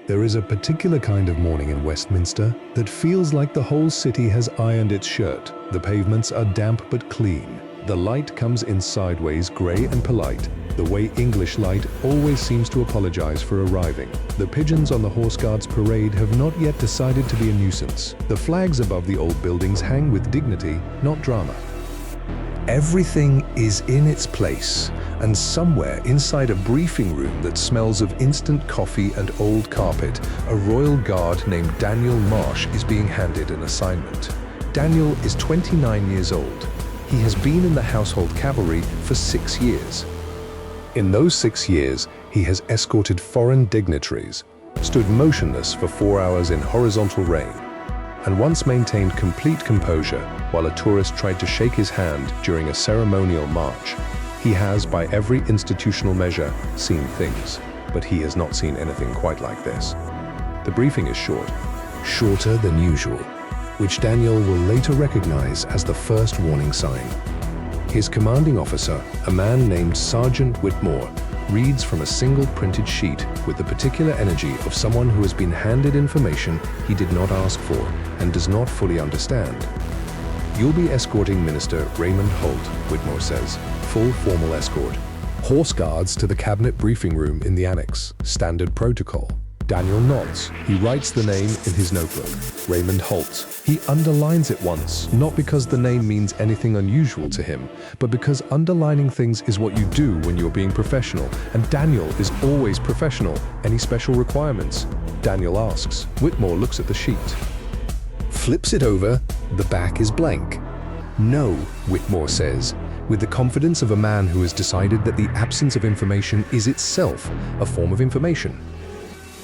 There is a particular kind of morning in Westminster that feels like the whole city has ironed its shirt. The pavements are damp but clean. The light comes in sideways, grey and polite, the way English light always seems to apologize for arriving. The pigeons on the Horse Guards parade have not yet decided to be a nuisance. The flags above the old buildings hang with dignity, not drama. Everything is in its place, and somewhere inside a briefing room that smells of instant coffee and old carpet, a royal guard named Daniel Marsh is being handed an assignment. Daniel is 29 years old. He has been in the household cavalry for 6 years. In those 6 years, he has escorted foreign dignitaries, stood motionless for 4 hours in horizontal rain, and once maintained complete composure while a tourist tried to shake his hand during a ceremonial march. He has, by every institutional measure, seen things, but he has not seen anything quite like this. The briefing is short, shorter than usual, which Daniel will later recognize as the first warning sign. His commanding officer, a man named Sergeant Whitmore, reads from a single printed sheet with the particular energy of someone who has been handed information he did not ask for and does not fully understand. "You'll be escorting Minister Raymond Holt," Whitmore says. "Full formal escort. Horse guards to the cabinet briefing room in the annex. Standard protocol." Daniel nods. He writes the name in his notebook, Raymond Holt. He underlines it once, not because the name means anything unusual to him, but because underlining things is what you do when you're being professional, and Daniel is always professional. "Any special requirements?" Daniel asks. Whitmore looks at the sheet, flips it over. The back is blank. "No," Whitmore says, with the confidence of a man who has decided that the absence of information is itself a form of information.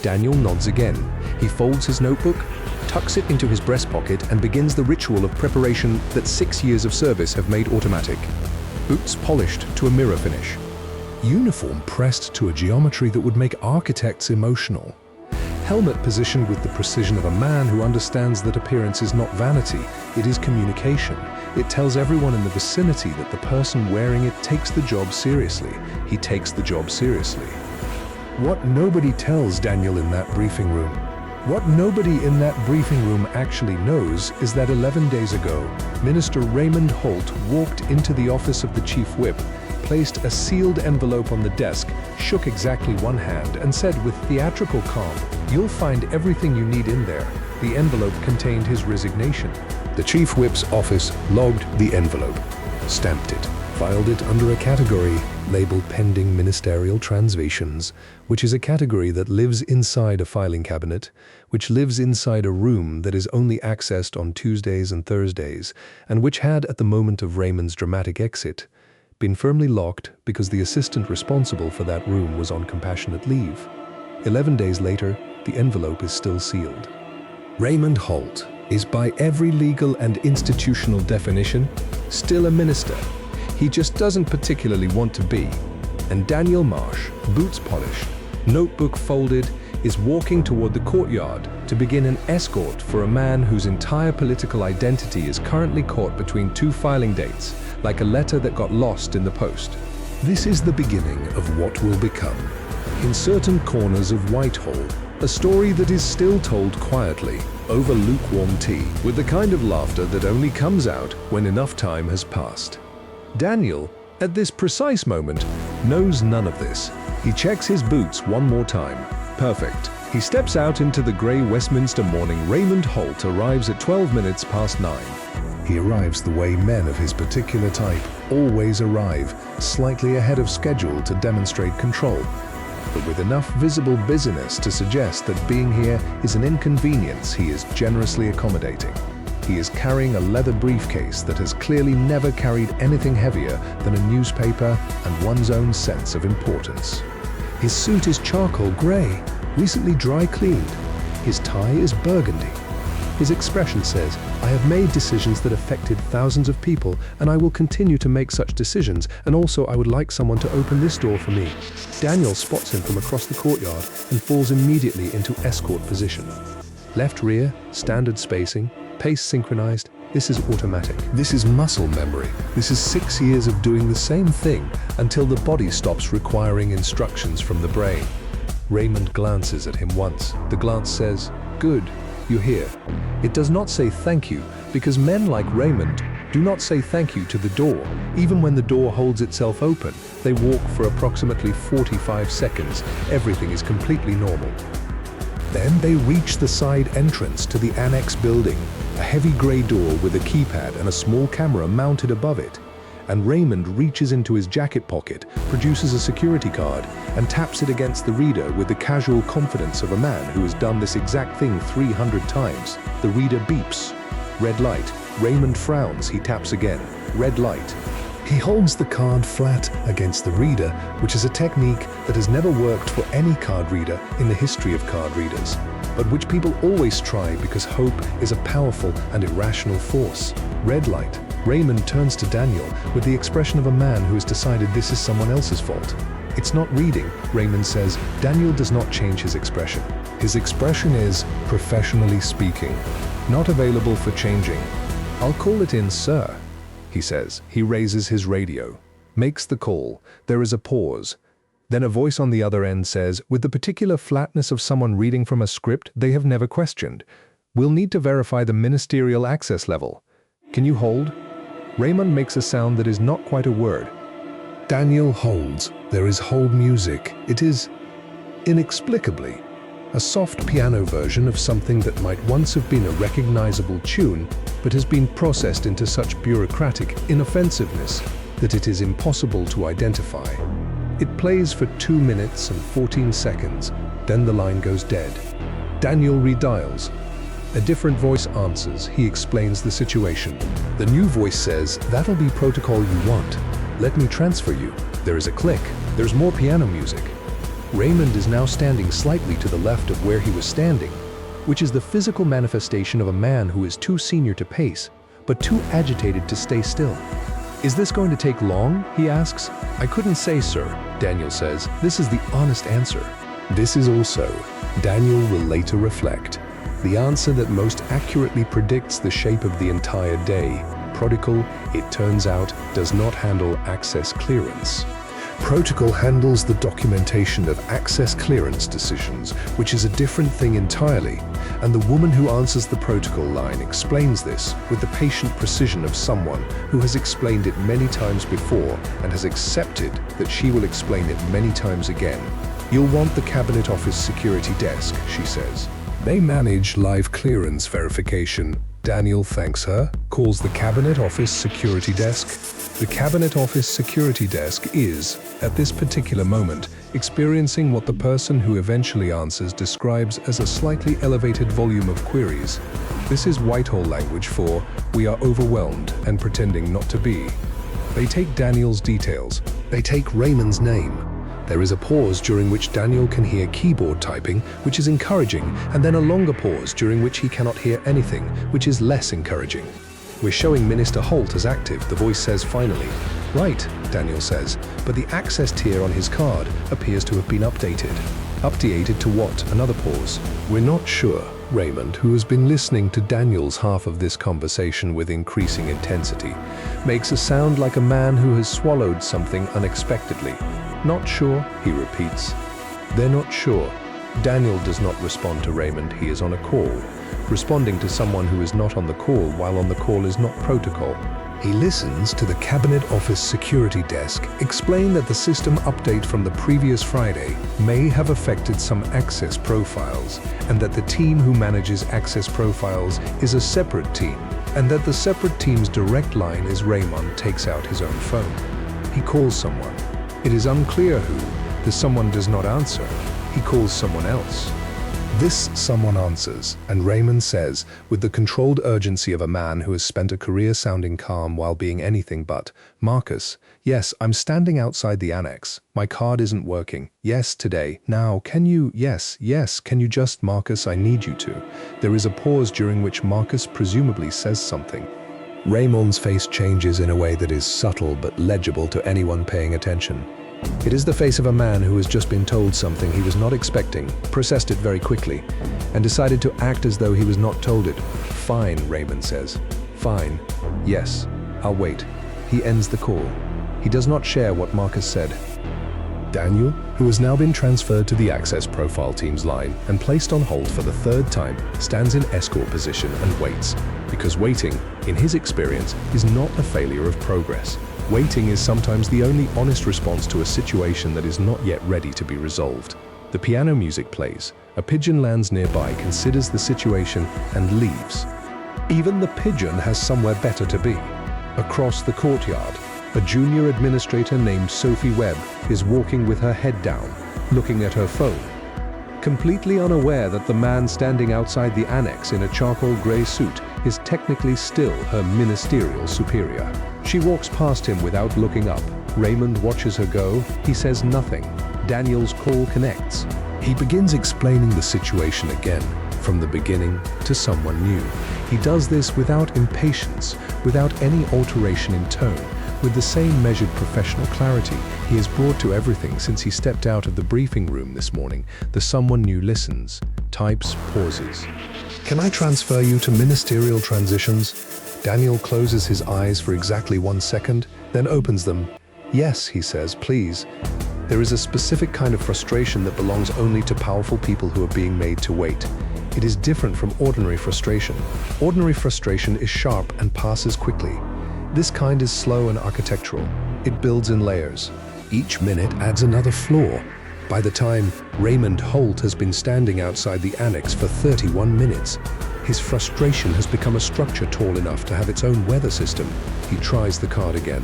Daniel nods again. He folds his notebook, tucks it into his breast pocket, and begins the ritual of preparation that 6 years of service have made automatic. Boots polished to a mirror finish. Uniform pressed to a geometry that would make architects emotional. Helmet positioned with the precision of a man who understands that appearance is not vanity, it is communication. It tells everyone in the vicinity that the person wearing it takes the job seriously. He takes the job seriously. What nobody tells Daniel in that briefing room, what nobody in that briefing room actually knows is that 11 days ago, Minister Raymond Holt walked into the office of the Chief Whip, placed a sealed envelope on the desk, shook exactly one hand, and said with theatrical calm, "You'll find everything you need in there." The envelope contained his resignation. The Chief Whip's office logged the envelope, stamped it, filed it under a category labeled Pending Ministerial Transvations, which is a category that lives inside a filing cabinet, which lives inside a room that is only accessed on Tuesdays and Thursdays, and which had, at the moment of Raymond's dramatic exit, been firmly locked because the assistant responsible for that room was on compassionate leave. 11 days later, the envelope is still sealed. Raymond Holt is, by every legal and institutional definition, still a minister. He just doesn't particularly want to be. And Daniel Marsh, boots polished, notebook folded, is walking toward the courtyard to begin an escort for a man whose entire political identity is currently caught between 2 filing dates, like a letter that got lost in the post. This is the beginning of what will become, in certain corners of Whitehall, a story that is still told quietly, over lukewarm tea, with the kind of laughter that only comes out when enough time has passed. Daniel, at this precise moment, knows none of this. He checks his boots one more time. Perfect. He steps out into the grey Westminster morning. Raymond Holt arrives at 12 minutes past 9. He arrives the way men of his particular type always arrive, slightly ahead of schedule to demonstrate control, but with enough visible busyness to suggest that being here is an inconvenience. He is generously accommodating. He is carrying a leather briefcase that has clearly never carried anything heavier than a newspaper and one's own sense of importance. His suit is charcoal grey, recently dry cleaned. His tie is burgundy. His expression says, "I have made decisions that affected thousands of people, and I will continue to make such decisions, and also I would like someone to open this door for me." Daniel spots him from across the courtyard and falls immediately into escort position. Left rear, standard spacing, pace synchronized. This is automatic. This is muscle memory. This is 6 years of doing the same thing until the body stops requiring instructions from the brain. Raymond glances at him once. The glance says, "Good, you're here." It does not say thank you, because men like Raymond do not say thank you to the door. Even when the door holds itself open, they walk for approximately 45 seconds. Everything is completely normal. Then they reach the side entrance to the annex building, a heavy gray door with a keypad and a small camera mounted above it. And Raymond reaches into his jacket pocket, produces a security card, and taps it against the reader with the casual confidence of a man who has done this exact thing 300 times. The reader beeps. Red light. Raymond frowns. He taps again. Red light. He holds the card flat against the reader, which is a technique that has never worked for any card reader in the history of card readers, but which people always try because hope is a powerful and irrational force. Red light. Raymond turns to Daniel with the expression of a man who has decided this is someone else's fault. "It's not reading," Raymond says. Daniel does not change his expression. His expression is, professionally speaking, not available for changing. "I'll call it in, sir," he says. He raises his radio, makes the call. There is a pause. Then a voice on the other end says, with the particular flatness of someone reading from a script they have never questioned, "We'll need to verify the ministerial access level. Can you hold?" Raymond makes a sound that is not quite a word. Daniel holds. There is hold music. It is, inexplicably, a soft piano version of something that might once have been a recognizable tune, but has been processed into such bureaucratic inoffensiveness that it is impossible to identify. It plays for 2 minutes and 14 seconds, then the line goes dead. Daniel redials. A different voice answers. He explains the situation. The new voice says, "That'll be protocol you want. Let me transfer you." There is a click. There's more piano music. Raymond is now standing slightly to the left of where he was standing, which is the physical manifestation of a man who is too senior to pace, but too agitated to stay still. "Is this going to take long?" he asks. "I couldn't say, sir," Daniel says. "This is the honest answer." This is also, Daniel will later reflect, the answer that most accurately predicts the shape of the entire day. Protocol, it turns out, does not handle access clearance. Protocol handles the documentation of access clearance decisions, which is a different thing entirely, and the woman who answers the protocol line explains this with the patient precision of someone who has explained it many times before and has accepted that she will explain it many times again. "You'll want the Cabinet Office security desk," she says. They manage live clearance verification. Daniel thanks her, calls the Cabinet Office security desk. The Cabinet Office security desk is, at this particular moment, experiencing what the person who eventually answers describes as a slightly elevated volume of queries. This is Whitehall language for, "We are overwhelmed and pretending not to be." They take Daniel's details. They take Raymond's name. There is a pause during which Daniel can hear keyboard typing, which is encouraging, and then a longer pause during which he cannot hear anything, which is less encouraging. "We're showing Minister Holt as active," the voice says finally. "Right," Daniel says, but the access tier on his card appears to have been updated. Updated to what? Another pause. "We're not sure." Raymond, who has been listening to Daniel's half of this conversation with increasing intensity, makes a sound like a man who has swallowed something unexpectedly. "Not sure," he repeats. "They're not sure." Daniel does not respond to Raymond. He is on a call. Responding to someone who is not on the call while on the call is not protocol. He listens to the Cabinet Office security desk explain that the system update from the previous Friday may have affected some access profiles, and that the team who manages access profiles is a separate team, and that the separate team's direct line is Raymond takes out his own phone. He calls someone. It is unclear who. The someone does not answer. He calls someone else. This someone answers, and Raymond says, with the controlled urgency of a man who has spent a career sounding calm while being anything but, "Marcus, yes, I'm standing outside the annex. My card isn't working. Yes, today. Now, can you, yes, can you just, Marcus, I need you to." There is a pause during which Marcus presumably says something. Raymond's face changes in a way that is subtle but legible to anyone paying attention. It is the face of a man who has just been told something he was not expecting, processed it very quickly, and decided to act as though he was not told it. "Fine," Raymond says. "Fine. Yes, I'll wait." He ends the call. He does not share what Marcus said. Daniel, who has now been transferred to the Access Profile Team's line and placed on hold for the third time, stands in escort position and waits. Because waiting, in his experience, is not a failure of progress. Waiting is sometimes the only honest response to a situation that is not yet ready to be resolved. The piano music plays. A pigeon lands nearby, considers the situation, and leaves. Even the pigeon has somewhere better to be. Across the courtyard, a junior administrator named Sophie Webb is walking with her head down, looking at her phone, completely unaware that the man standing outside the annex in a charcoal grey suit is technically still her ministerial superior. She walks past him without looking up. Raymond watches her go. He says nothing. Daniel's call connects. He begins explaining the situation again, from the beginning to someone new. He does this without impatience, without any alteration in tone, with the same measured professional clarity he has brought to everything since he stepped out of the briefing room this morning. The someone new listens, types, pauses. "Can I transfer you to ministerial transitions?" Daniel closes his eyes for exactly 1 second, then opens them. "Yes," he says, "please." There is a specific kind of frustration that belongs only to powerful people who are being made to wait. It is different from ordinary frustration. Ordinary frustration is sharp and passes quickly. This kind is slow and architectural. It builds in layers. Each minute adds another floor. By the time Raymond Holt has been standing outside the annex for 31 minutes, his frustration has become a structure tall enough to have its own weather system. He tries the card again.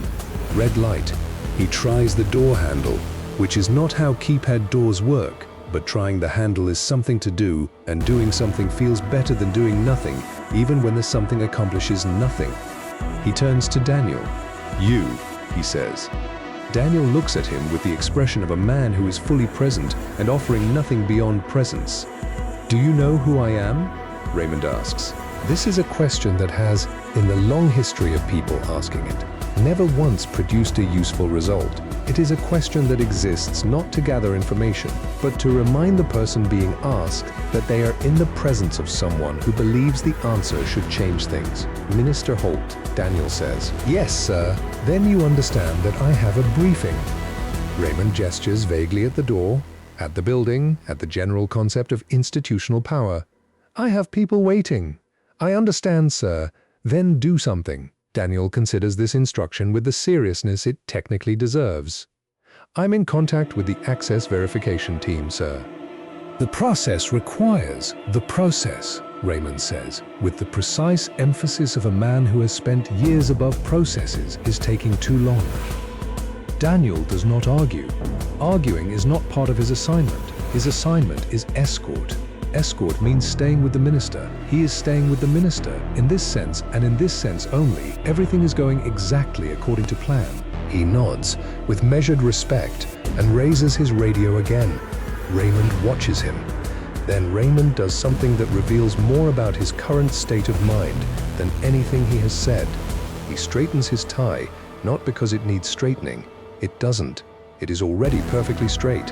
Red light. He tries the door handle, which is not how keypad doors work, but trying the handle is something to do, and doing something feels better than doing nothing, even when the something accomplishes nothing. He turns to Daniel. "You," he says. Daniel looks at him with the expression of a man who is fully present and offering nothing beyond presence. "Do you know who I am?" Raymond asks. This is a question that has, in the long history of people asking it, never once produced a useful result. It is a question that exists not to gather information, but to remind the person being asked that they are in the presence of someone who believes the answer should change things. "Minister Holt," Daniel says. "Yes, sir. Then you understand that I have a briefing." Raymond gestures vaguely at the door, at the building, at the general concept of institutional power. "I have people waiting." "I understand, sir. Then do something." Daniel considers this instruction with the seriousness it technically deserves. "I'm in contact with the Access Verification Team, sir." "The process requires the process," Raymond says, with the precise emphasis of a man who has spent years above processes is taking too long. Daniel does not argue. Arguing is not part of his assignment. His assignment is escort. Escort means staying with the minister. He is staying with the minister. In this sense, and in this sense only, everything is going exactly according to plan. He nods with measured respect and raises his radio again. Raymond watches him. Then Raymond does something that reveals more about his current state of mind than anything he has said. He straightens his tie, not because it needs straightening. It doesn't. It is already perfectly straight.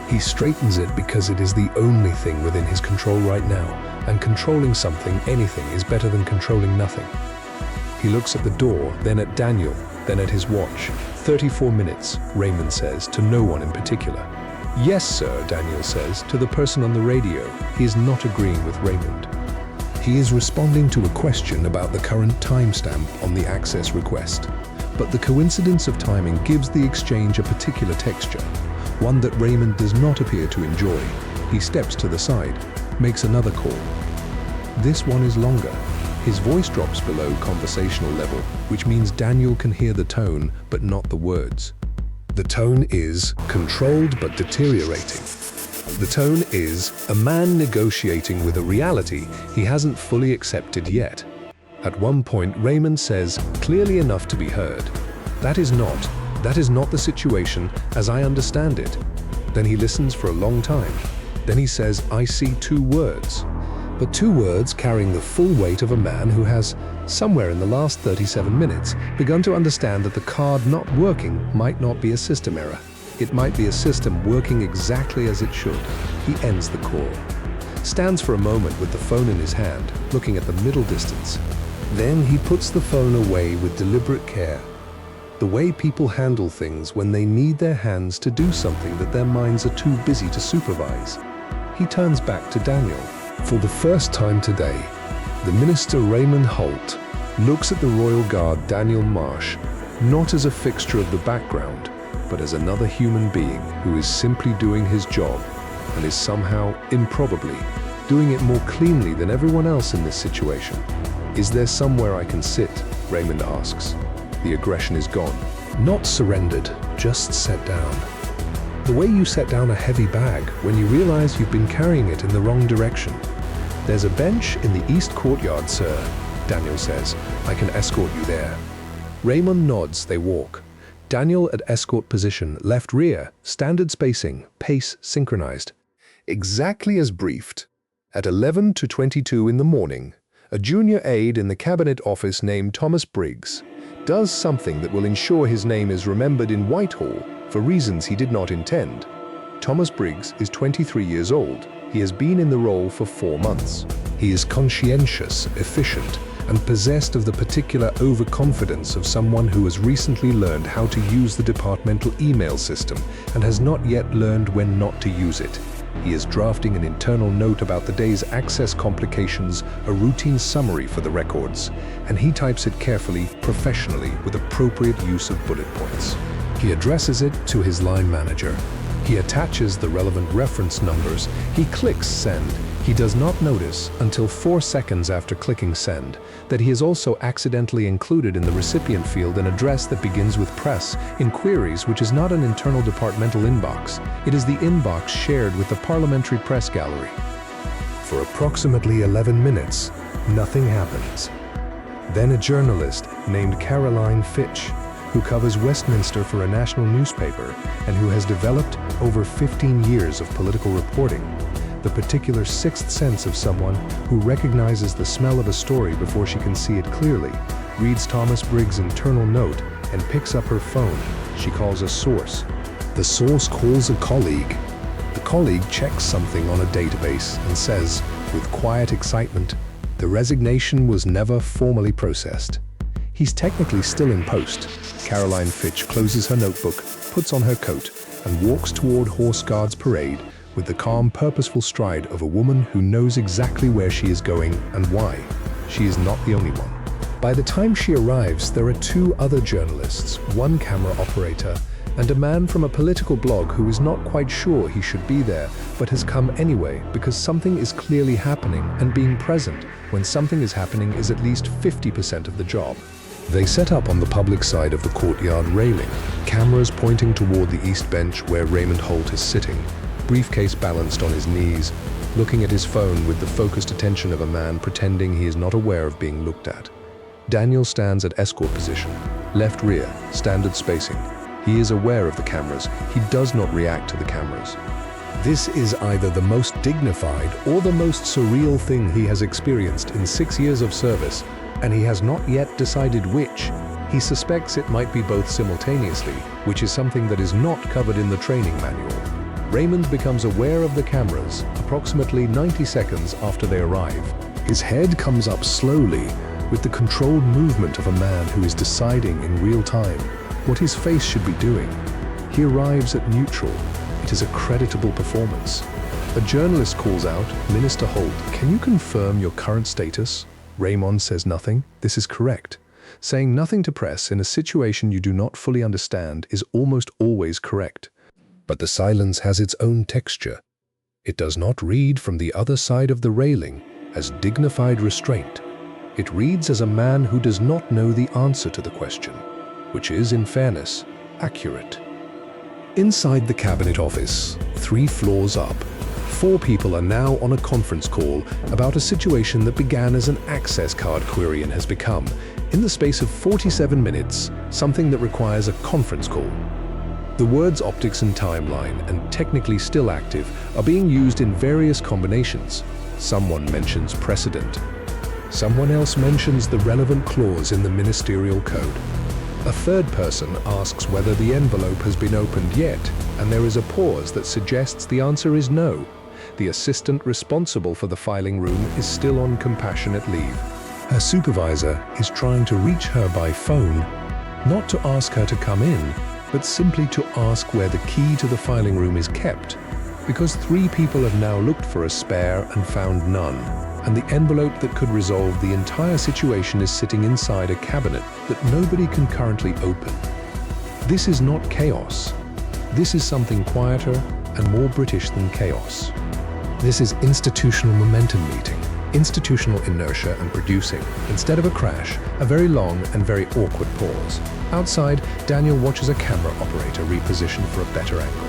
He straightens it because it is the only thing within his control right now, and controlling something, anything, is better than controlling nothing. He looks at the door, then at Daniel, then at his watch. 34 minutes, Raymond says, to no one in particular. "Yes, sir," Daniel says, to the person on the radio. He is not agreeing with Raymond. He is responding to a question about the current timestamp on the access request. But the coincidence of timing gives the exchange a particular texture, one that Raymond does not appear to enjoy. He steps to the side, makes another call. This one is longer. His voice drops below conversational level, which means Daniel can hear the tone, but not the words. The tone is controlled but deteriorating. The tone is a man negotiating with a reality he hasn't fully accepted yet. At one point, Raymond says, clearly enough to be heard, That is not the situation as I understand it." Then he listens for a long time. Then he says, "I see 2 words." But 2 words carrying the full weight of a man who has, somewhere in the last 37 minutes, begun to understand that the card not working might not be a system error. It might be a system working exactly as it should. He ends the call. Stands for a moment with the phone in his hand, looking at the middle distance. Then he puts the phone away with deliberate care. the way people handle things when they need their hands to do something that their minds are too busy to supervise. He turns back to Daniel. For the first time today, the minister Raymond Holt looks at the royal guard Daniel Marsh not as a fixture of the background, but as another human being who is simply doing his job and is somehow, improbably, doing it more cleanly than everyone else in this situation. "Is there somewhere I can sit?" Raymond asks. The aggression is gone. Not surrendered, just set down. The way you set down a heavy bag when you realize you've been carrying it in the wrong direction. "There's a bench in the east courtyard, sir," Daniel says. "I can escort you there." Raymond nods, they walk. Daniel at escort position, left rear, standard spacing, pace synchronized. Exactly as briefed. At 11:22 in the morning, a junior aide in the cabinet office named Thomas Briggs does something that will ensure his name is remembered in Whitehall for reasons he did not intend. Thomas Briggs is 23 years old. He has been in the role for 4 months. He is conscientious, efficient, and possessed of the particular overconfidence of someone who has recently learned how to use the departmental email system and has not yet learned when not to use it. He is drafting an internal note about the day's access complications, a routine summary for the records, and he types it carefully, professionally, with appropriate use of bullet points. He addresses it to his line manager. He attaches the relevant reference numbers. He clicks send. He does not notice, until 4 seconds after clicking send, that he has also accidentally included in the recipient field an address that begins with press in queries, which is not an internal departmental inbox. It is the inbox shared with the parliamentary press gallery. For approximately 11 minutes, nothing happens. Then a journalist named Caroline Fitch, who covers Westminster for a national newspaper and who has developed over 15 years of political reporting, the particular sixth sense of someone who recognizes the smell of a story before she can see it clearly, reads Thomas Briggs' internal note and picks up her phone. She calls a source. The source calls a colleague. The colleague checks something on a database and says, with quiet excitement, "The resignation was never formally processed." He's technically still in post. Caroline Fitch closes her notebook, puts on her coat, and walks toward Horse Guards Parade with the calm, purposeful stride of a woman who knows exactly where she is going and why. She is not the only one. By the time she arrives, there are 2 other journalists, 1 camera operator, and a man from a political blog who is not quite sure he should be there, but has come anyway because something is clearly happening, and being present when something is happening is at least 50% of the job. They set up on the public side of the courtyard railing, cameras pointing toward the east bench where Raymond Holt is sitting, briefcase balanced on his knees, looking at his phone with the focused attention of a man pretending he is not aware of being looked at. Daniel stands at escort position, left rear, standard spacing. He is aware of the cameras. He does not react to the cameras. This is either the most dignified or the most surreal thing he has experienced in 6 years of service, and he has not yet decided which. He suspects it might be both simultaneously, which is something that is not covered in the training manual. Raymond becomes aware of the cameras approximately 90 seconds after they arrive. His head comes up slowly, with the controlled movement of a man who is deciding in real time what his face should be doing. He arrives at neutral. It is a creditable performance. A journalist calls out, "Minister Holt, can you confirm your current status?" Raymond says nothing. This is correct. Saying nothing to press in a situation you do not fully understand is almost always correct. But the silence has its own texture. It does not read from the other side of the railing as dignified restraint. It reads as a man who does not know the answer to the question, which is, in fairness, accurate. Inside the cabinet office, 3 floors up, 4 people are now on a conference call about a situation that began as an access card query and has become, in the space of 47 minutes, something that requires a conference call. The words optics and timeline and technically still active are being used in various combinations. Someone mentions precedent. Someone else mentions the relevant clause in the ministerial code. A third person asks whether the envelope has been opened yet, and there is a pause that suggests the answer is no. The assistant responsible for the filing room is still on compassionate leave. Her supervisor is trying to reach her by phone, Not to ask her to come in, but simply to ask where the key to the filing room is kept, because 3 people have now looked for a spare and found none, and the envelope that could resolve the entire situation is sitting inside a cabinet that nobody can currently open. This is not chaos. This is something quieter and more British than chaos. This is institutional momentum meeting, institutional inertia and producing, instead of a crash, a very long and very awkward pause. Outside, Daniel watches a camera operator reposition for a better angle.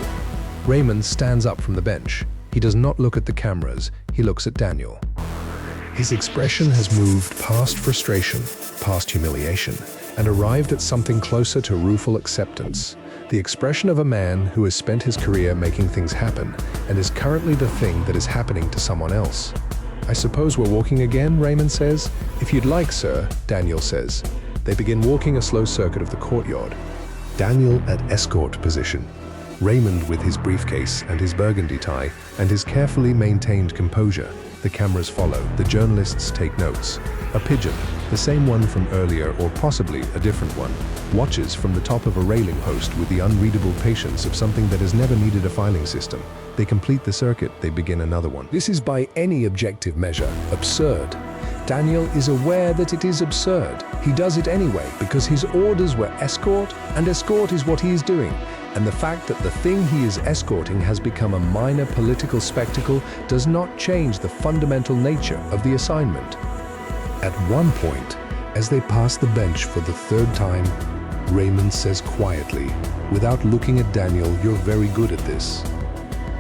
Raymond stands up from the bench. He does not look at the cameras, he looks at Daniel. His expression has moved past frustration, past humiliation, and arrived at something closer to rueful acceptance. The expression of a man who has spent his career making things happen and is currently the thing that is happening to someone else. "I suppose we're walking again," Raymond says. "If you'd like, sir," Daniel says. They begin walking a slow circuit of the courtyard. Daniel at escort position. Raymond with his briefcase and his burgundy tie and his carefully maintained composure. The cameras follow, the journalists take notes. A pigeon, the same one from earlier or possibly a different one, watches from the top of a railing post with the unreadable patience of something that has never needed a filing system. They complete the circuit, they begin another one. This is by any objective measure absurd. Daniel is aware that it is absurd. He does it anyway because his orders were escort, and escort is what he is doing. And the fact that the thing he is escorting has become a minor political spectacle does not change the fundamental nature of the assignment. At one point, as they pass the bench for the 3rd time, Raymond says quietly, without looking at Daniel, "You're very good at this."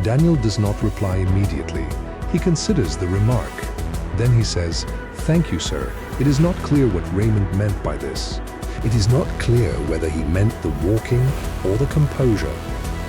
Daniel does not reply immediately. He considers the remark. Then he says, "Thank you, sir. It is not clear what Raymond meant by this. It is not clear whether he meant the walking or the composure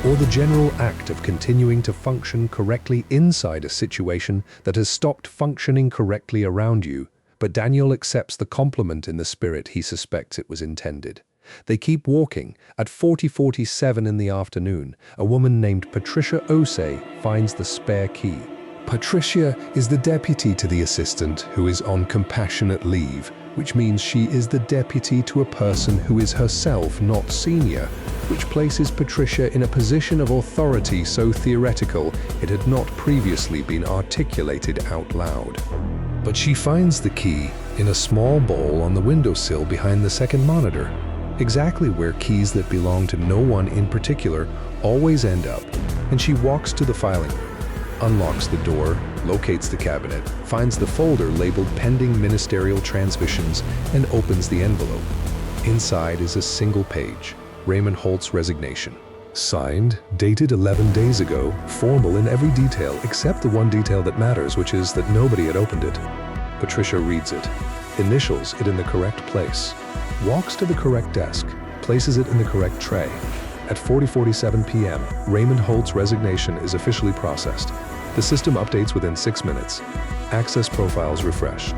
or the general act of continuing to function correctly inside a situation that has stopped functioning correctly around you, but Daniel accepts the compliment in the spirit he suspects it was intended. They keep walking. At 40:47 in the afternoon, a woman named Patricia Osei finds the spare key. Patricia is the deputy to the assistant who is on compassionate leave, which means she is the deputy to a person who is herself not senior, which places Patricia in a position of authority so theoretical it had not previously been articulated out loud. But she finds the key in a small bowl on the windowsill behind the second monitor, exactly where keys that belong to no one in particular always end up, and she walks to the filing room, unlocks the door, locates the cabinet, finds the folder labeled Pending Ministerial Transmissions, and opens the envelope. Inside is a single page, Raymond Holt's resignation. Signed, dated 11 days ago, formal in every detail except the one detail that matters, which is that nobody had opened it. Patricia reads it, initials it in the correct place, walks to the correct desk, places it in the correct tray. At 40:47 p.m., Raymond Holt's resignation is officially processed. The system updates within 6 minutes. Access profiles refresh.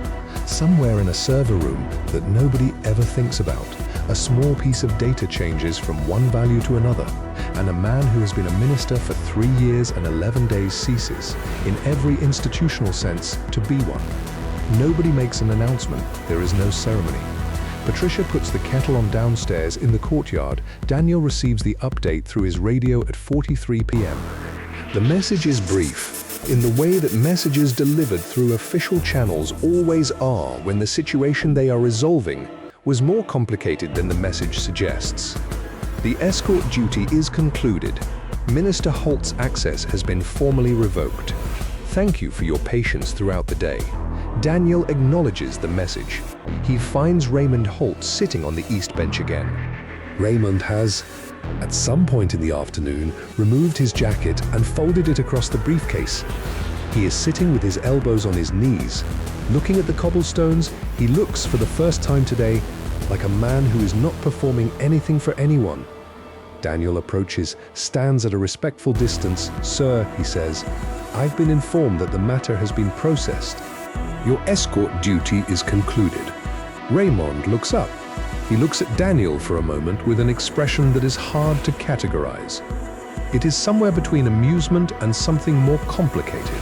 Somewhere in a server room that nobody ever thinks about, a small piece of data changes from one value to another, and a man who has been a minister for 3 years and 11 days ceases, in every institutional sense, to be one. Nobody makes an announcement. There is no ceremony. Patricia puts the kettle on downstairs in the courtyard. Daniel receives the update through his radio at 43 p.m. The message is brief, in the way that messages delivered through official channels always are when the situation they are resolving was more complicated than the message suggests. The escort duty is concluded. Minister Holt's access has been formally revoked. Thank you for your patience throughout the day. Daniel acknowledges the message. He finds Raymond Holt sitting on the east bench again. Raymond has, at some point in the afternoon, removed his jacket and folded it across the briefcase. He is sitting with his elbows on his knees. Looking at the cobblestones, he looks for the first time today like a man who is not performing anything for anyone. Daniel approaches, stands at a respectful distance. "Sir," he says, "I've been informed that the matter has been processed. Your escort duty is concluded." Raymond looks up. He looks at Daniel for a moment with an expression that is hard to categorize. It is somewhere between amusement and something more complicated.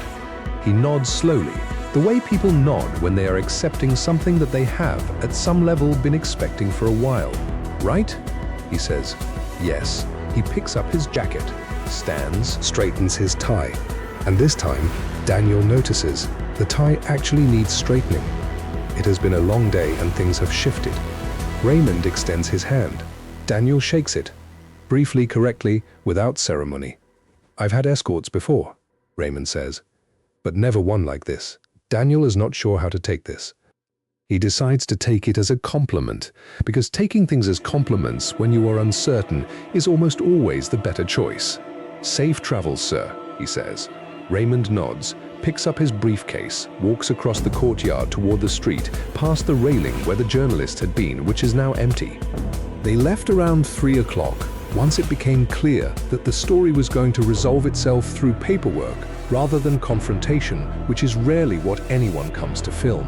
He nods slowly, the way people nod when they are accepting something that they have, at some level, been expecting for a while. right?" he says. "Yes." He picks up his jacket, stands, straightens his tie. And this time, Daniel notices the tie actually needs straightening. It has been a long day and things have shifted. Raymond extends his hand. Daniel shakes it, briefly, correctly, without ceremony. "I've had escorts before," Raymond says, "but never one like this." Daniel is not sure how to take this. He decides to take it as a compliment, because taking things as compliments when you are uncertain is almost always the better choice. "Safe travels, sir," he says. Raymond nods, picks up his briefcase, walks across the courtyard toward the street, past the railing where the journalist had been, which is now empty. They left around 3 o'clock, once it became clear that the story was going to resolve itself through paperwork rather than confrontation, which is rarely what anyone comes to film.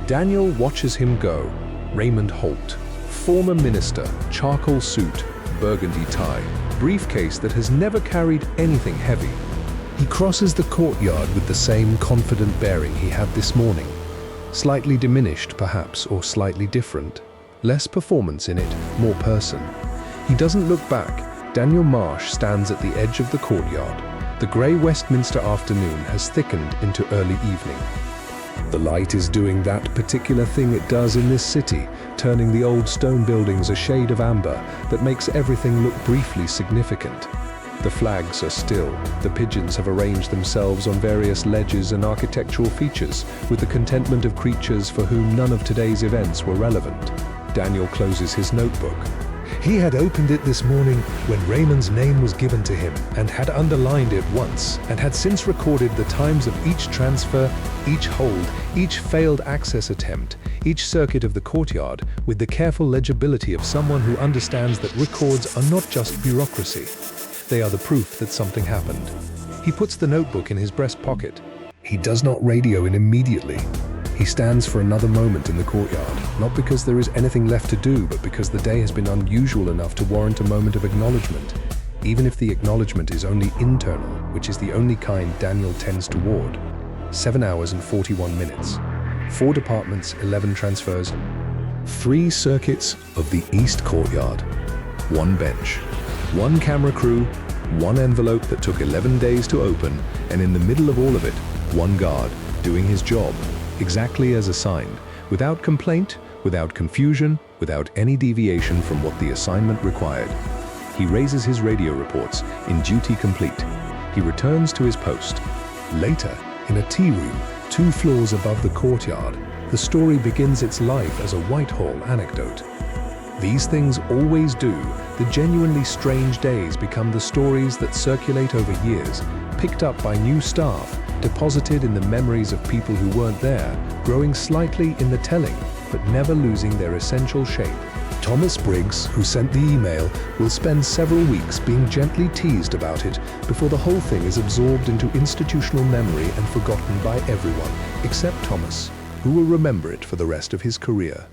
Daniel watches him go. Raymond Holt, former minister, charcoal suit, burgundy tie, briefcase that has never carried anything heavy. He crosses the courtyard with the same confident bearing he had this morning. Slightly diminished, perhaps, or slightly different. Less performance in it, more person. He doesn't look back. Daniel Marsh stands at the edge of the courtyard. The grey Westminster afternoon has thickened into early evening. The light is doing that particular thing it does in this city, turning the old stone buildings a shade of amber that makes everything look briefly significant. The flags are still. The pigeons have arranged themselves on various ledges and architectural features, with the contentment of creatures for whom none of today's events were relevant. Daniel closes his notebook. He had opened it this morning when Raymond's name was given to him and had underlined it once and had since recorded the times of each transfer, each hold, each failed access attempt, each circuit of the courtyard with the careful legibility of someone who understands that records are not just bureaucracy. They are the proof that something happened. He puts the notebook in his breast pocket. He does not radio in immediately. He stands for another moment in the courtyard, not because there is anything left to do, but because the day has been unusual enough to warrant a moment of acknowledgement, even if the acknowledgement is only internal, which is the only kind Daniel tends toward. 7 hours and 41 minutes. 4 departments, 11 transfers. 3 circuits of the East Courtyard. 1 bench. 1 camera crew. 1 envelope that took 11 days to open, and in the middle of all of it, 1 guard, doing his job. Exactly as assigned, without complaint, without confusion, without any deviation from what the assignment required. He raises his radio reports, in duty complete. He returns to his post. Later, in a tea room, 2 floors above the courtyard, the story begins its life as a Whitehall anecdote. These things always do. The genuinely strange days become the stories that circulate over years, picked up by new staff, deposited in the memories of people who weren't there, growing slightly in the telling, but never losing their essential shape. Thomas Briggs, who sent the email, will spend several weeks being gently teased about it before the whole thing is absorbed into institutional memory and forgotten by everyone, except Thomas, who will remember it for the rest of his career.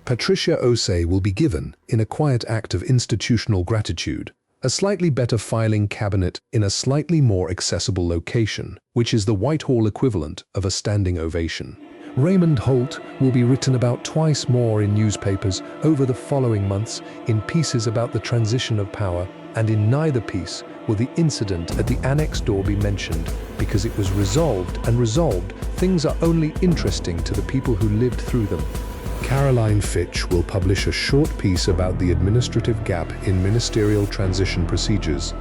Patricia Osei will be given, in a quiet act of institutional gratitude, a slightly better filing cabinet in a slightly more accessible location, which is the Whitehall equivalent of a standing ovation. Raymond Holt will be written about twice more in newspapers over the following months, in pieces about the transition of power, and in neither piece will the incident at the annex door be mentioned, because it was resolved, and resolved things are only interesting to the people who lived through them. Caroline Fitch will publish a short piece about the administrative gap in ministerial transition procedures.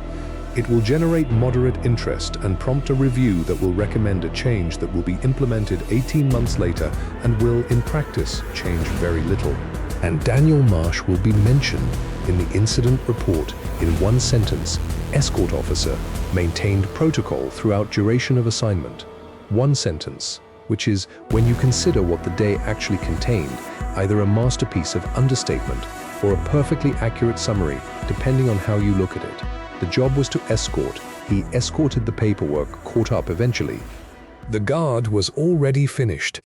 It will generate moderate interest and prompt a review that will recommend a change that will be implemented 18 months later and will, in practice, change very little. And Daniel Marsh will be mentioned in the incident report in 1 sentence: escort officer, maintained protocol throughout duration of assignment. 1 sentence, which is, when you consider what the day actually contained, either a masterpiece of understatement or a perfectly accurate summary, depending on how you look at it. The job was to escort. He escorted the paperwork, caught up eventually. The guard was already finished.